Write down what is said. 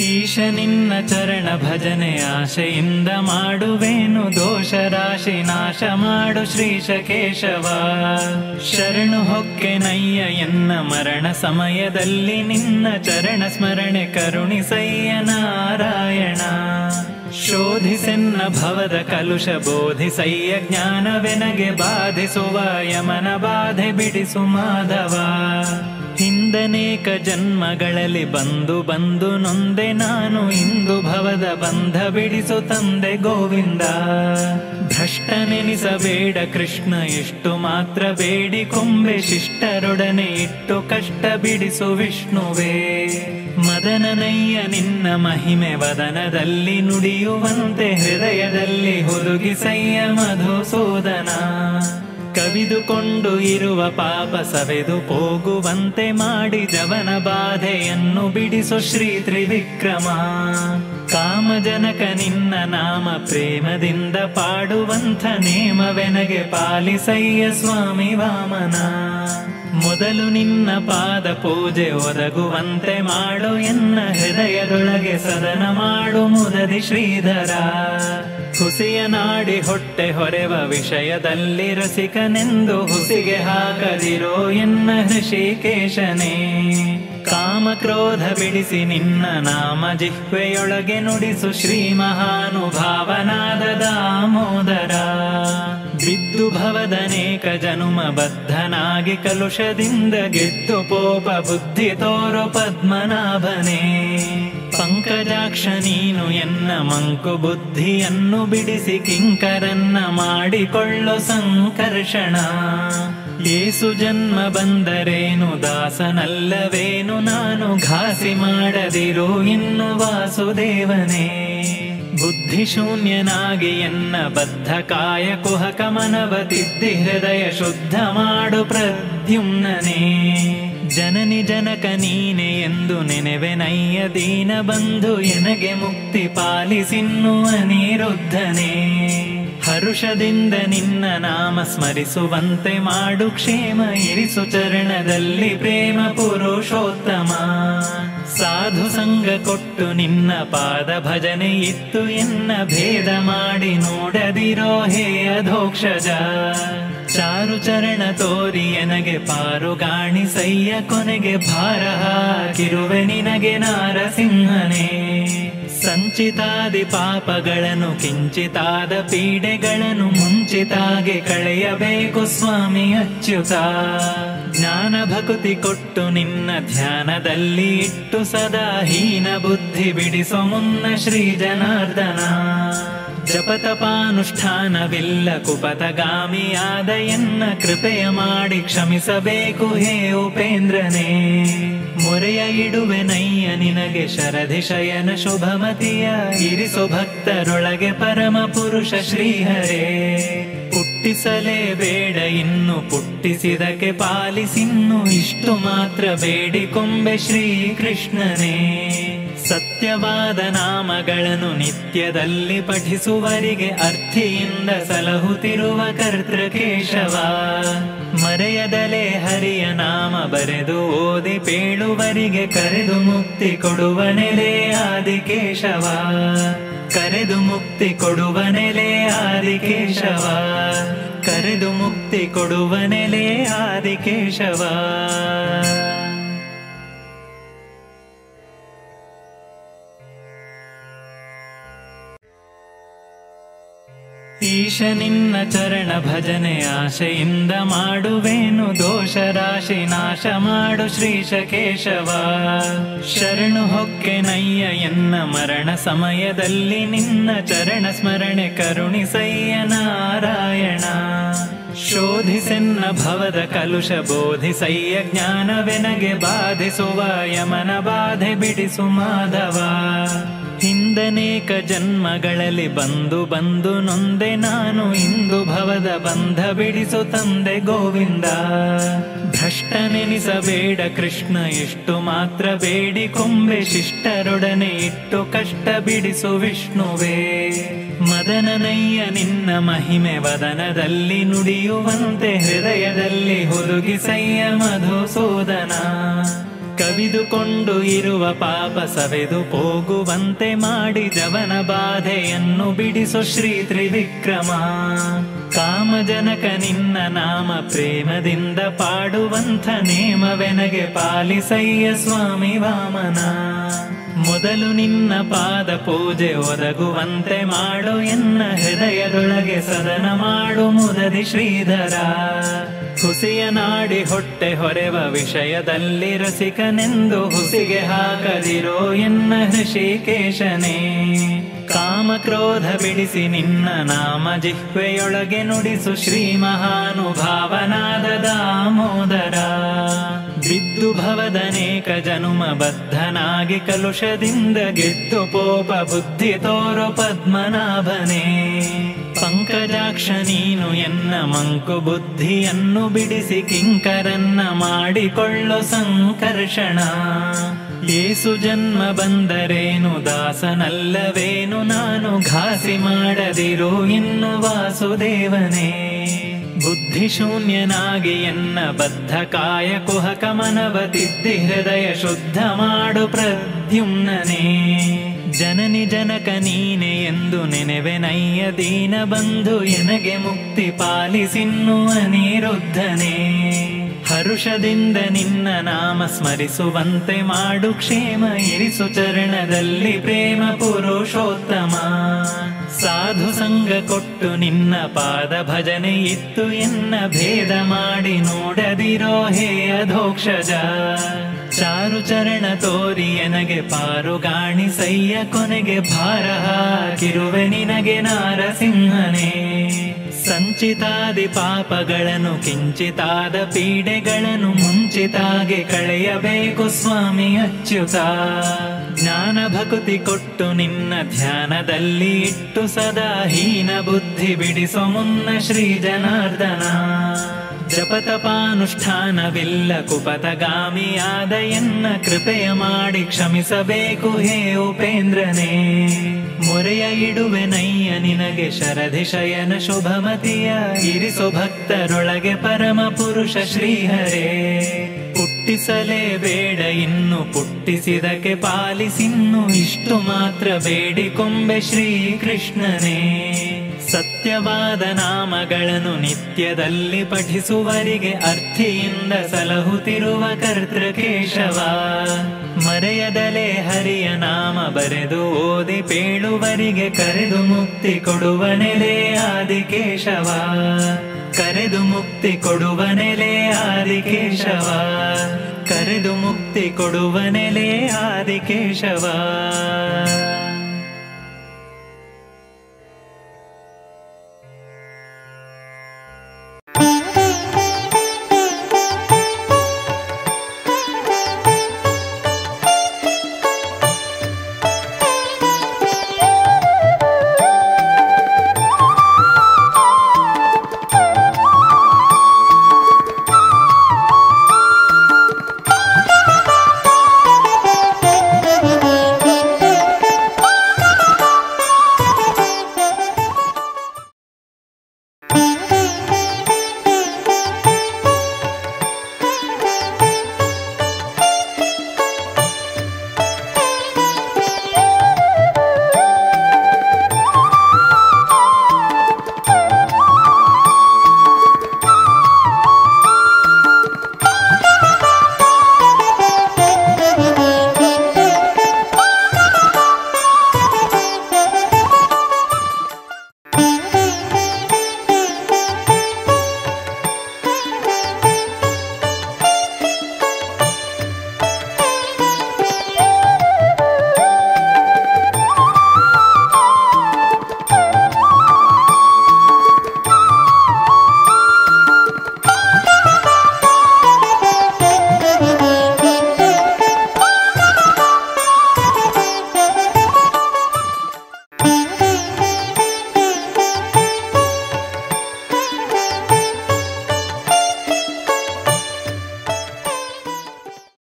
ಈಶ ನಿನ್ನ ಚರಣ ಭಜನೆ ಆಶೆಯಿಂದ ಮಾಡುವೇನು, ದೋಷ ರಾಶಿ ನಾಶ ಮಾಡು ಶ್ರೀಶ ಕೇಶವ. ಶರಣು ಹೊಕ್ಕೆನಯ್ಯ ಎನ್ನ ಮರಣ ಸಮಯದಲ್ಲಿ, ನಿನ್ನ ಚರಣ ಸ್ಮರಣೆ ಕರುಣಿಸಯ್ಯ ನಾರಾಯಣ. ಶೋಧಿಸೆನ್ನ ಭವದ ಕಲುಷ ಬೋಧಿಸಯ್ಯ ಜ್ಞಾನವೆನಗೆ, ಬಾಧಿಸುವ ಯಮನ ಬಾಧೆ ಬಿಡಿಸು ಮಾಧವ. ಹಿಂದನೇಕ ಜನ್ಮಗಳಲ್ಲಿ ಬಂದು ಬಂದು ನೊಂದೆ ನಾನು, ಇಂದು ಭವದ ಬಂಧ ಬಿಡಿಸು ತಂದೆ ಗೋವಿಂದ. ಭ್ರಷ್ಟನೆನಿಸಬೇಡ ಕೃಷ್ಣ ಇಷ್ಟು ಮಾತ್ರ ಬೇಡಿಕೊಂಬೆ, ಶಿಷ್ಟರೊಡನೆ ಇಟ್ಟು ಕಷ್ಟ ಬಿಡಿಸು ವಿಷ್ಣುವೇ. ಮದನನಯ್ಯ ನಿನ್ನ ಮಹಿಮೆ ವದನದಲ್ಲಿ ನುಡಿಯುವಂತೆ, ಹೃದಯದಲ್ಲಿ ಹುದುಗಿಸಯ್ಯ ಮಧುಸೂದನ. ಕವಿದುಕೊಂಡು ಇರುವ ಪಾಪ ಸವೆದು ಹೋಗುವಂತೆ ಮಾಡಿ, ಜವನ ಬಾಧೆಯನ್ನು ಬಿಡಿಸು ಶ್ರೀ ತ್ರಿವಿಕ್ರಮ. ಕಾಮಜನಕ ನಿನ್ನ ನಾಮ ಪ್ರೇಮದಿಂದ ಪಾಡುವಂಥ, ನೇಮವೆನಗೆ ಪಾಲಿಸಯ್ಯ ಸ್ವಾಮಿ ವಾಮನ. ಮೊದಲು ನಿನ್ನ ಪಾದ ಪೂಜೆ ಒದಗುವಂತೆ ಮಾಡು, ಎನ್ನ ಹೃದಯದೊಳಗೆ ಸದನ ಮಾಡು ಮುದದಿ ಶ್ರೀಧರ. ಹುಸಿಯ ನಾಡಿ ಹೊಟ್ಟೆ ಹೊರೆವ ವಿಷಯದಲ್ಲಿ ರಸಿಕನೆಂದು, ಹುಸಿಗೆ ಹಾಕದಿರೋ ಎನ್ನ ಹೃಷಿಕೇಶನೇ. ಕಾಮ ಕ್ರೋಧ ಬಿಡಿಸಿ ನಿನ್ನ ನಾಮ ಜಿಹ್ವೆಯೊಳಗೆ ನುಡಿಸು, ಶ್ರೀ ಮಹಾನುಭಾವನಾದ ದಾಮೋದರ. ಬಿದ್ದು ಭವದನೇಕ ಜನುಮ ಬದ್ಧನಾಗಿ ಕಲುಷದಿಂದ, ಗೆದ್ದು ಪೋಪ ಬುದ್ಧಿ ತೋರು ಪದ್ಮನಾಭನೇ. ಪಂಕಜಾಕ್ಷ ನೀನು ಎನ್ನ ಮಂಕು ಬುದ್ಧಿಯನ್ನು ಬಿಡಿಸಿ, ಕಿಂಕರನ್ನ ಮಾಡಿಕೊಳ್ಳು ಸಂಕರ್ಷಣ. ಏಸು ಜನ್ಮ ಬಂದರೇನು ದಾಸನಲ್ಲವೇನು ನಾನು, ಘಾಸಿ ಮಾಡದಿರು ಇನ್ನು ವಾಸುದೇವನೇ. ಬುದ್ಧಿ ಶೂನ್ಯನಾಗಿ ಎನ್ನ ಬದ್ಧ ಕಾಯ ಕುಹಕ ಮನವ ತಿದ್ದಿ, ಹೃದಯ ಶುದ್ಧ ಮಾಡು ಪ್ರದ್ಯುಮ್ನನೇ. ಜನನಿ ಜನಕ ನೀನೆ ಎಂದು ನೆನೆವೆನಯ್ಯ ದೀನ ಬಂಧು, ಎನಗೆ ಮುಕ್ತಿ ಪಾಲಿಸಿನ್ನು ಅನಿರುದ್ಧನೇ. ಹರುಷದಿಂದ ನಿನ್ನ ನಾಮ ಸ್ಮರಿಸುವಂತೆ ಮಾಡು ಕ್ಷೇಮ, ಇರಿಸು ಚರಣದಲ್ಲಿ ಪ್ರೇಮ ಪುರುಷೋತ್ತಮ. ಸಾಧು ಸಂಗ ಕೊಟ್ಟು ನಿನ್ನ ಪಾದ ಭಜನೆ ಇತ್ತು, ಎನ್ನ ಭೇದ ಮಾಡಿ ನೋಡದಿರೋ ಹೇ ಅಧೋಕ್ಷಜ. ಚಾರು ಚರಣ ತೋರಿ ಎನಗೆ ಪಾರುಗಾಣಿಸಯ್ಯ, ಕೊನೆಗೆ ಭಾರ ಹಾಕಿರುವೆ ನಿನಗೆ ನಾರಸಿಂಹನೇ. ಸಂಚಿತಾದಿ ಪಾಪಗಳನ್ನು ಕಿಂಚಿತಾದ ಪೀಡೆಗಳನ್ನು ಮುಂಚಿತಾಗೆ ಕಳೆಯಬೇಕು ಸ್ವಾಮಿ ಅಚ್ಯುತ. ಜ್ಞಾನ ಭಕುತಿ ಕೊಟ್ಟು ನಿನ್ನ ಧ್ಯಾನದಲ್ಲಿ ಇಟ್ಟು, ಸದಾ ಹೀನ ಬುದ್ಧಿ ಬಿಡಿಸೋ ಮುನ್ನ ಶ್ರೀ ಜನಾರ್ದನ. ಜಪತಪಾನುಷ್ಠಾನವಿಲ್ಲ ಕುಪತಗಾಮಿಯಾದ ಎನ್ನ, ಕೃಪೆಯ ಮಾಡಿ ಕ್ಷಮಿಸಬೇಕು ಹೇ ಉಪೇಂದ್ರನೇ. ಮೊರೆಯ ಇಡುವೆನಯ್ಯ ನಿನಗೆ ಶರಧಿಶಯನ ಶುಭಮತಿಯ, ಇರಿಸು ಭಕ್ತರೊಳಗೆ ಪರಮ ಪುರುಷ ಶ್ರೀಹರೇ. ಪುಟ್ಟಿಸಲೇಬೇಡ ಇನ್ನು ಪುಟ್ಟಿಸಿದಕ್ಕೆ ಪಾಲಿಸಿನ್ನು, ಇಷ್ಟು ಮಾತ್ರ ಬೇಡಿಕೊಂಬೆ ಶ್ರೀಕೃಷ್ಣನೇ. ಸತ್ಯವಾದ ನಾಮಗಳನ್ನು ನಿತ್ಯದಲ್ಲಿ ಪಠಿಸುವರಿಗೆ, ಅರ್ಥಿಯಿಂದ ಸಲಹುತ್ತಿರುವ ಕರ್ತೃಕೇಶವ. ಮರೆಯದಲೇ ಹರಿಯ ನಾಮ ಬರೆದು ಓದಿ ಪೇಳುವರಿಗೆ, ಕರೆದು ಮುಕ್ತಿ ಕೊಡುವ ನೆಲೆ ಆದಿಕೇಶವ. ಕರೆದು ಮುಕ್ತಿ ಕೊಡುವ ನೆಲೆ ಆದಿಕೇಶವ. ಕರೆದು ಮುಕ್ತಿ ಕೊಡುವ ನೆಲೆ ಆದಿಕೇಶವ. ಈಶ ನಿನ್ನ ಚರಣ ಭಜನೆ ಆಶೆಯಿಂದ ಮಾಡುವೇನು, ದೋಷ ರಾಶಿ ನಾಶ ಮಾಡು ಶ್ರೀಶ ಕೇಶವ. ಶರಣು ಹೊಕ್ಕೆನಯ್ಯ ಎನ್ನ ಮರಣ ಸಮಯದಲ್ಲಿ, ನಿನ್ನ ಚರಣ ಸ್ಮರಣೆ ಕರುಣಿಸಯ್ಯ ನಾರಾಯಣ. ಶೋಧಿಸೆನ್ನ ಭವದ ಕಲುಷ ಬೋಧಿಸಯ್ಯ ಜ್ಞಾನವೆನಗೆ, ಬಾಧಿಸುವ ಯಮನ ಬಾಧೆ ಬಿಡಿಸು ಮಾಧವ. ಹಿಂದನೇಕ ಜನ್ಮಗಳಲ್ಲಿ ಬಂದು ಬಂದು ನೊಂದೆ ನಾನು, ಇಂದು ಭವದ ಬಂಧ ಬಿಡಿಸು ತಂದೆ ಗೋವಿಂದ. ಭ್ರಷ್ಟನೆನಿಸಬೇಡ ಕೃಷ್ಣ ಇಷ್ಟು ಮಾತ್ರ ಬೇಡಿಕೊಂಬೆ, ಶಿಷ್ಟರೊಡನೆ ಇಟ್ಟು ಕಷ್ಟ ಬಿಡಿಸು ವಿಷ್ಣುವೇ. ಮದನನಯ್ಯ ನಿನ್ನ ಮಹಿಮೆ ವದನದಲ್ಲಿ ನುಡಿಯುವಂತೆ, ಹೃದಯದಲ್ಲಿ ಹುದುಗಿಸಯ್ಯ ಮಧುಸೂದನ. ಕವಿದುಕೊಂಡು ಇರುವ ಪಾಪ ಸವೆದು ಹೋಗುವಂತೆ ಮಾಡಿದವನ ಬಾಧೆಯನ್ನು ಬಿಡಿಸೋ ಶ್ರೀ ತ್ರಿವಿಕ್ರಮ. ಕಾಮಜನಕ ನಿನ್ನ ನಾಮ ಪ್ರೇಮದಿಂದ ಪಾಡುವಂಥ ನೇಮವೆನಗೆ ಪಾಲಿಸಯ್ಯ ಸ್ವಾಮಿ ವಾಮನ. ಮೊದಲು ನಿನ್ನ ಪಾದ ಪೂಜೆ ಒದಗುವಂತೆ ಮಾಡು ಎನ್ನ ಹೃದಯದೊಳಗೆ ಸದನ ಮಾಡು ಮುದದಿ ಶ್ರೀಧರ. ಹುಸಿಯ ನಾಡಿ ಹೊಟ್ಟೆ ಹೊರೆವ ವಿಷಯದಲ್ಲಿ ರಸಿಕನೆಂದು ಹುಸಿಗೆ ಹಾಕದಿರೋ ಎನ್ನ ಹೃಷಿಕೇಶನೇ. ಕಾಮ ಕ್ರೋಧ ಬಿಡಿಸಿ ನಿನ್ನ ನಾಮ ಜಿಹ್ವೆಯೊಳಗೆ ನುಡಿಸು ಶ್ರೀ ಮಹಾನುಭಾವನಾದ ದಾಮೋದರ. ಬಿದ್ದು ಭವದನೇಕ ಜನುಮ ಬದ್ಧನಾಗಿ ಕಲುಷದಿಂದ ಗೆದ್ದು ಪೋಪ ಬುದ್ಧಿ ತೋರು ಪದ್ಮನಾಭನೇ. ಪಂಕಜಾಕ್ಷ ನೀನು ಎನ್ನ ಮಂಕು ಬುದ್ಧಿಯನ್ನು ಬಿಡಿಸಿ ಕಿಂಕರನ್ನ ಮಾಡಿಕೊಳ್ಳು ಸಂಕರ್ಷಣ. ಏಸು ಜನ್ಮ ಬಂದರೇನು ದಾಸನಲ್ಲವೇನು ನಾನು ಘಾಸಿ ಮಾಡದಿರು ಇನ್ನು ವಾಸುದೇವನೇ. ಬುದ್ಧಿ ಶೂನ್ಯನಾಗಿ ಎನ್ನ ಬದ್ಧ ಕಾಯ ಕುಹಕ ಮನವ ತಿದ್ದಿ ಹೃದಯ ಶುದ್ಧ ಮಾಡು ಪ್ರದ್ಯುಮ್ನನೇ. ಜನನಿ ಜನಕ ನೀನೆ ಎಂದು ನೆನೆವೆನಯ್ಯ ದೀನ ಬಂಧು ಎನಗೆ ಮುಕ್ತಿ ಪಾಲಿಸಿನ್ನು ಅನಿರುದ್ಧನೇ. ಹರುಷದಿಂದ ನಿನ್ನ ನಾಮ ಸ್ಮರಿಸುವಂತೆ ಮಾಡು ಕ್ಷೇಮ ಇರಿಸು ಚರಣದಲ್ಲಿ ಪ್ರೇಮ ಪುರುಷೋತ್ತಮ. ಸಾಧು ಸಂಗ ಕೊಟ್ಟು ನಿನ್ನ ಪಾದ ಭಜನೆ ಇತ್ತು ಎನ್ನ ಭೇದ ಮಾಡಿ ನೋಡದಿರೋ ಹೇ ಅಧೋಕ್ಷಜ. ಚಾರು ಚರಣ ತೋರಿ ಎನಗೆ ಪಾರುಗಾಣಿಸಯ್ಯ ಕೊನೆಗೆ ಭಾರ ಹಾಕಿರುವೆ ನಿನಗೆ ನಾರಸಿಂಹನೇ. ಸಂಚಿತಾದಿ ಪಾಪಗಳನ್ನು ಕಿಂಚಿತಾದ ಪೀಡೆಗಳನ್ನು ಮುಂಚಿತಾಗೆ ಕಳೆಯಬೇಕು ಸ್ವಾಮಿ ಅಚ್ಯುತ. ಜ್ಞಾನ ಭಕ್ತಿ ಕೊಟ್ಟು ನಿನ್ನ ಧ್ಯಾನದಲ್ಲಿ ಇಟ್ಟು ಸದಾ ಹೀನ ಬುದ್ಧಿ ಬಿಡಿಸೋ ಮುನ್ನ ಶ್ರೀ ಜನಾರ್ದನ. ಜಪತಪಾನುಷ್ಠಾನವಿಲ್ಲ ಕುಪತಗಾಮಿಯಾದ ಎನ್ನ ಕೃಪೆಯ ಮಾಡಿ ಕ್ಷಮಿಸಬೇಕು ಹೇ ಉಪೇಂದ್ರನೇ. ಮೊರೆಯ ಇಡುವೆ ನಯ್ಯ ನಿನಗೆ ಶರಧಿ ಶಯನ ಶುಭಮತಿಯ ಇರಿಸೋ ಭಕ್ತರೊಳಗೆ ಪರಮ ಪುರುಷ ಶ್ರೀಹರೇ. ಪುಟ್ಟಿಸಲೇ ಬೇಡ ಇನ್ನು ಪುಟ್ಟಿಸಿದಕ್ಕೆ ಪಾಲಿಸಿನ್ನು ಇಷ್ಟು ಮಾತ್ರ ಬೇಡಿಕೊಂಬೆ ಶ್ರೀಕೃಷ್ಣನೇ. ಸತ್ಯವಾದ ನಾಮಗಳನ್ನು ನಿತ್ಯದಲ್ಲಿ ಪಠಿಸುವರಿಗೆ ಅರ್ಥಿಯಿಂದ ಸಲಹುತ್ತಿರುವ ಕರ್ತೃಕೇಶವ. ಮರೆಯದಲೇ ಹರಿಯ ನಾಮ ಬರೆದು ಓದಿ ಪೇಳುವರಿಗೆ ಕರೆದು ಮುಕ್ತಿ ಕೊಡುವ ನೆಲೆ ಆದಿಕೇಶವ. ಕರೆದು ಮುಕ್ತಿ ಕೊಡುವ ನೆಲೆ ಆದಿಕೇಶವ. ಕರೆದು ಮುಕ್ತಿ ಕೊಡುವ ನೆಲೆ ಆದಿಕೇಶವ.